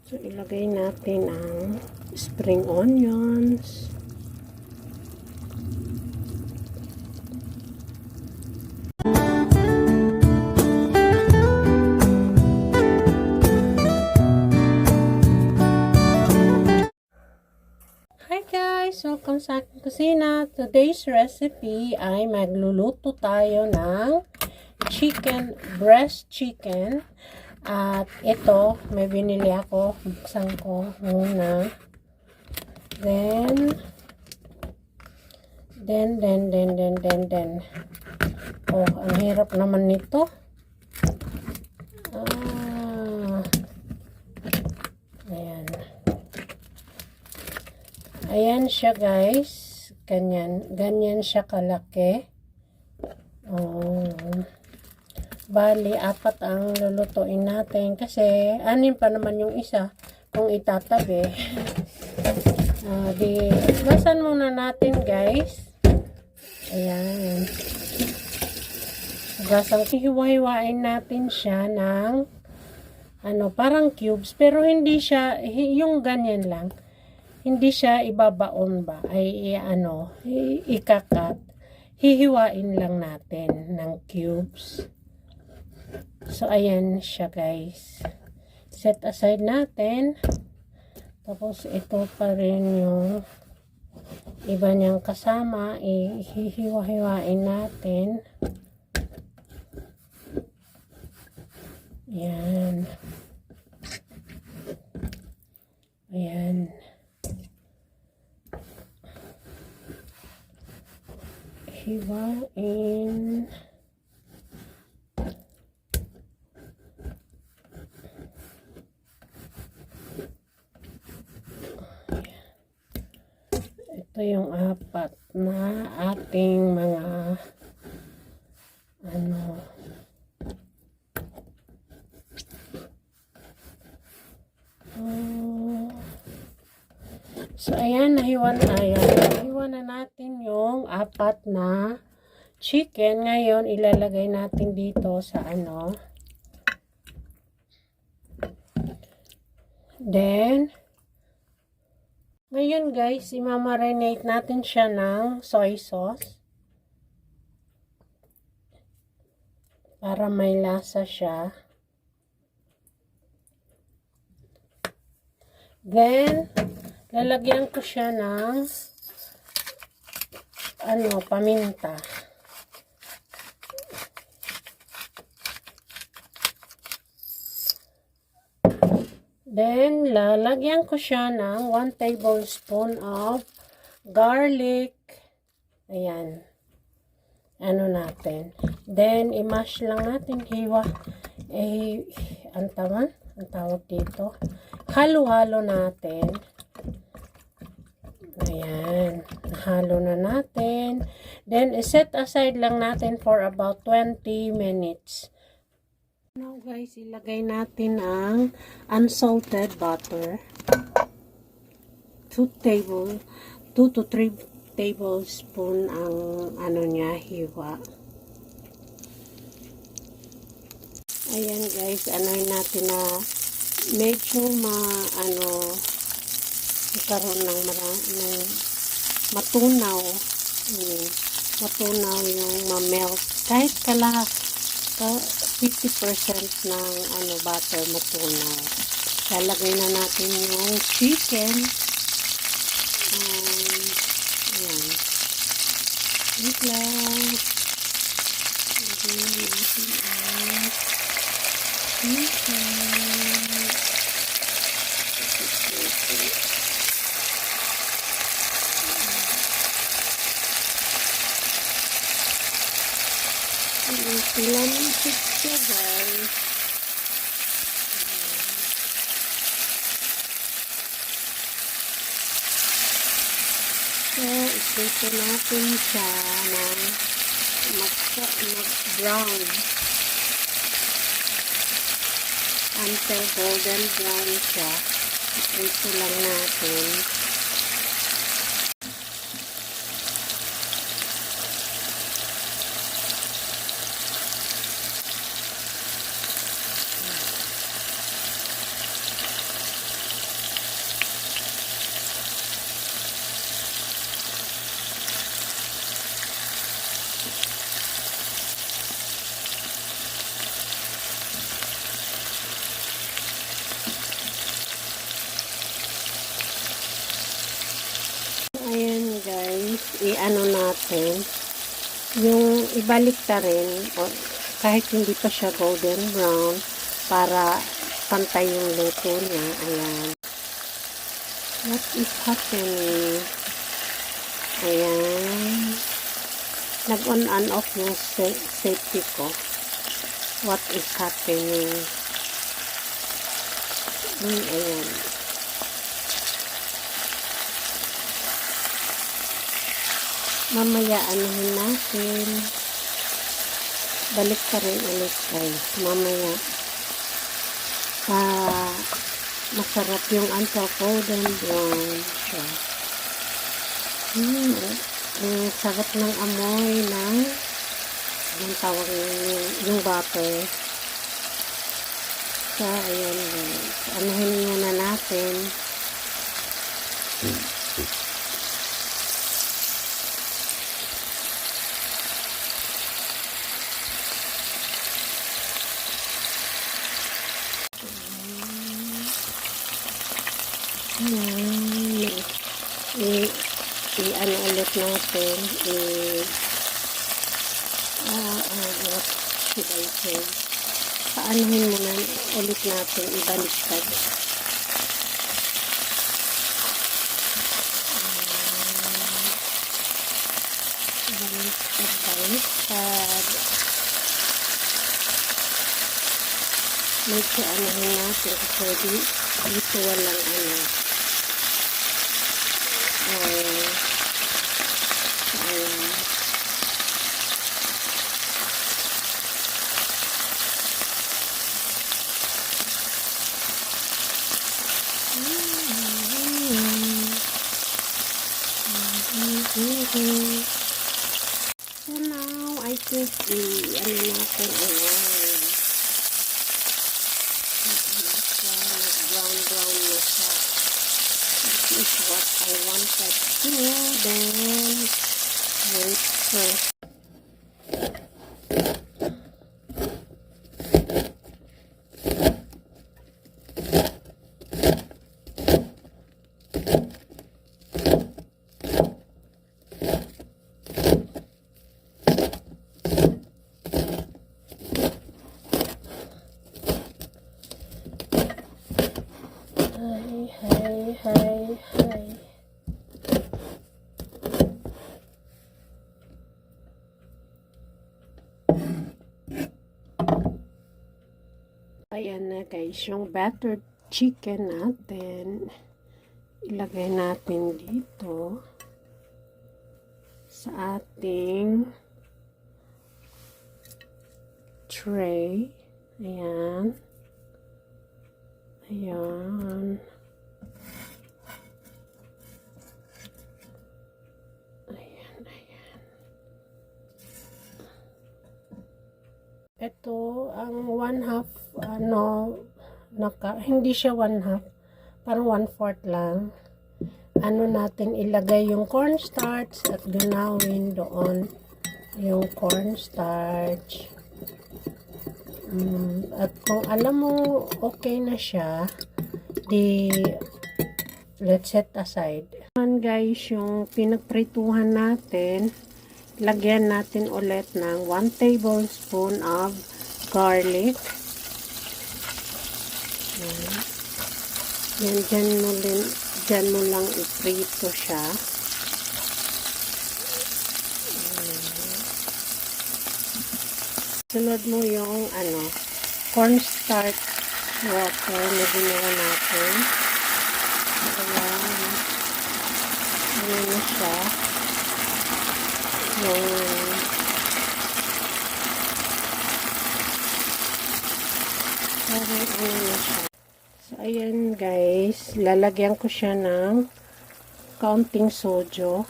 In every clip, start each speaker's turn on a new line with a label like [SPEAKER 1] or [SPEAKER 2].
[SPEAKER 1] So, ilagay natin ang spring onions. Hi guys! Welcome sa aking kusina. Today's recipe ay magluluto tayo ng breast chicken. At ito, may binili ako. Buksan ko muna. Then. Oh, ang hirap naman nito. Ayan. Ayan siya guys. Ganyan siya kalaki. Oh. Bali, 4 ang lulutuin natin kasi 6 pa naman yung isa kung itatabi. Basan muna natin guys. Ayan. Hiwa-hiwain natin siya ng parang cubes pero hindi siya yung ganyan lang. Hindi siya ibabaon ba ay ikakat. Hihiwain lang natin ng cubes. So, ayan siya guys. Set aside natin. Tapos, ito pa rin yung iba niyang kasama. Hihiwa-hiwain natin. Ayan. Ayan. Hiwain. Ito yung 4 na ating mga So, ayan, nahiwa na natin yung 4 na chicken. Ngayon, ilalagay natin dito sa Then, ngayon guys, imamarinate natin siya ng soy sauce. Para may lasa siya. Then, lalagyan ko siya ng paminta. Then, lalagyan ko siya ng 1 tablespoon of garlic. Ayan. Natin. Then, i-mash lang natin. Ang tawag dito. Halo-halo natin. Ayan. Halo na natin. Then, set aside lang natin for about 20 minutes. Now guys, ilagay natin ang unsalted butter. 2 to 3 tablespoon ang niya, hiwa. Ayan guys, natin na medyo magkaroon ng matunaw. Matunaw yung ma-melt. Kahit 50% ng butter matunaw. Lalagay na natin yung chicken. Ayan. Wait lang. Lagay na natin ang chicken. Ilan siya guys. So, ito natin siya ng mag-brown until golden brown siya. Ito lang natin. i-ano natin, yung ibalik ta rin, o kahit hindi pa siya golden brown, para pantay yung luto niya. Ayan. What is happening? Ayan. Nag-on and off yung safety ko. What is happening? Ayan. Mamaya anuhin natin. Balik pa rin ulit guys. Mamaya. Masarap yung golden brown siya. Ang sarap ng amoy ng yung tawag yung butter. So, ayan guys. Anuhin muna natin. I-ano ulit natin, what should I say? Paanuhin muna ulit natin, ibaliktad. Baliktad. Medyo anuhin natin kasi dito walang ano. So now, I think ano natin, brown na siya. This is what I wanted to do. Then, wait first. Hi. Ayan na guys, yung battered chicken natin. Ilagay natin dito sa ating tray. Ayan. Ayan. Ito, ang 1/2, hindi siya 1/2, parang 1/4 lang. Ano natin, ilagay yung cornstarch at ganawin doon yung cornstarch. At kung alam mo okay na siya, let's set aside. Guys, yung pinagprituhan natin, lagyan natin ulit ng 1 tablespoon of garlic. Yan, dyan mo lang iprito siya. Sunod mo yung cornstarch water na ginawa natin. Ayan. Ayan na siya. So, ayan guys, lalagyan ko siya ng kaunting sojo.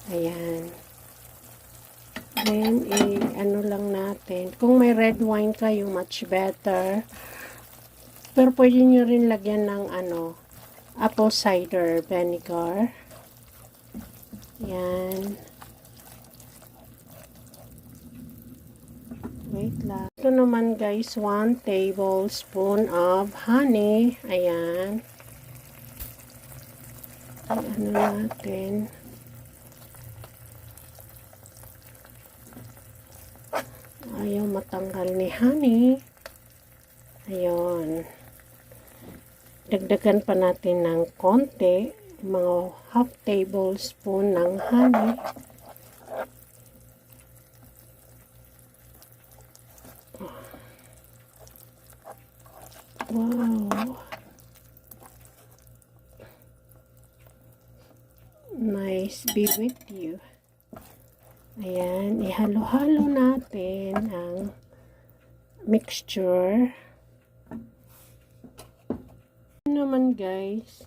[SPEAKER 1] Ayan. Then, ano lang natin. Kung may red wine kayo, much better. Pero pwede nyo rin lagyan ng apple cider vinegar. Ayan. Wait lang. Ito naman guys, 1 tablespoon of honey. Ayan. Ano natin. ayaw matanggal ni honey. Ayun. Dagdagan pa natin ng konti, mga half tablespoon ng honey. Wow. Nice be with you. Ayan, ihalo-halo natin ang mixture. Naman guys,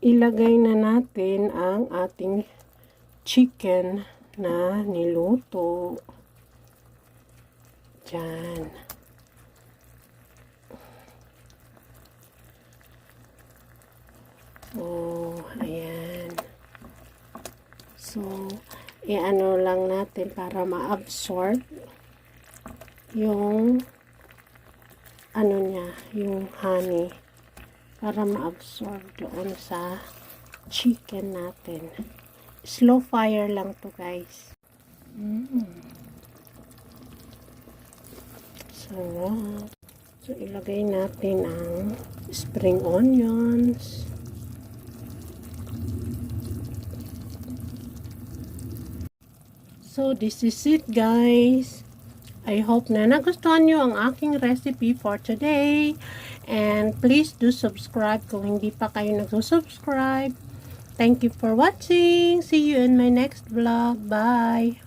[SPEAKER 1] ilagay na natin ang ating chicken na niluto. Diyan. Oh, ayan. So, i-ano lang natin para ma-absorb yung ano niya, yung honey. Para ma-absorb doon sa chicken natin. Slow fire lang to guys. Sarap. So, ilagay natin ang spring onions. So, this is it guys. I hope na nagustuhan nyo ang aking recipe for today. And please do subscribe kung hindi pa kayo nagsusubscribe. Thank you for watching. See you in my next vlog. Bye!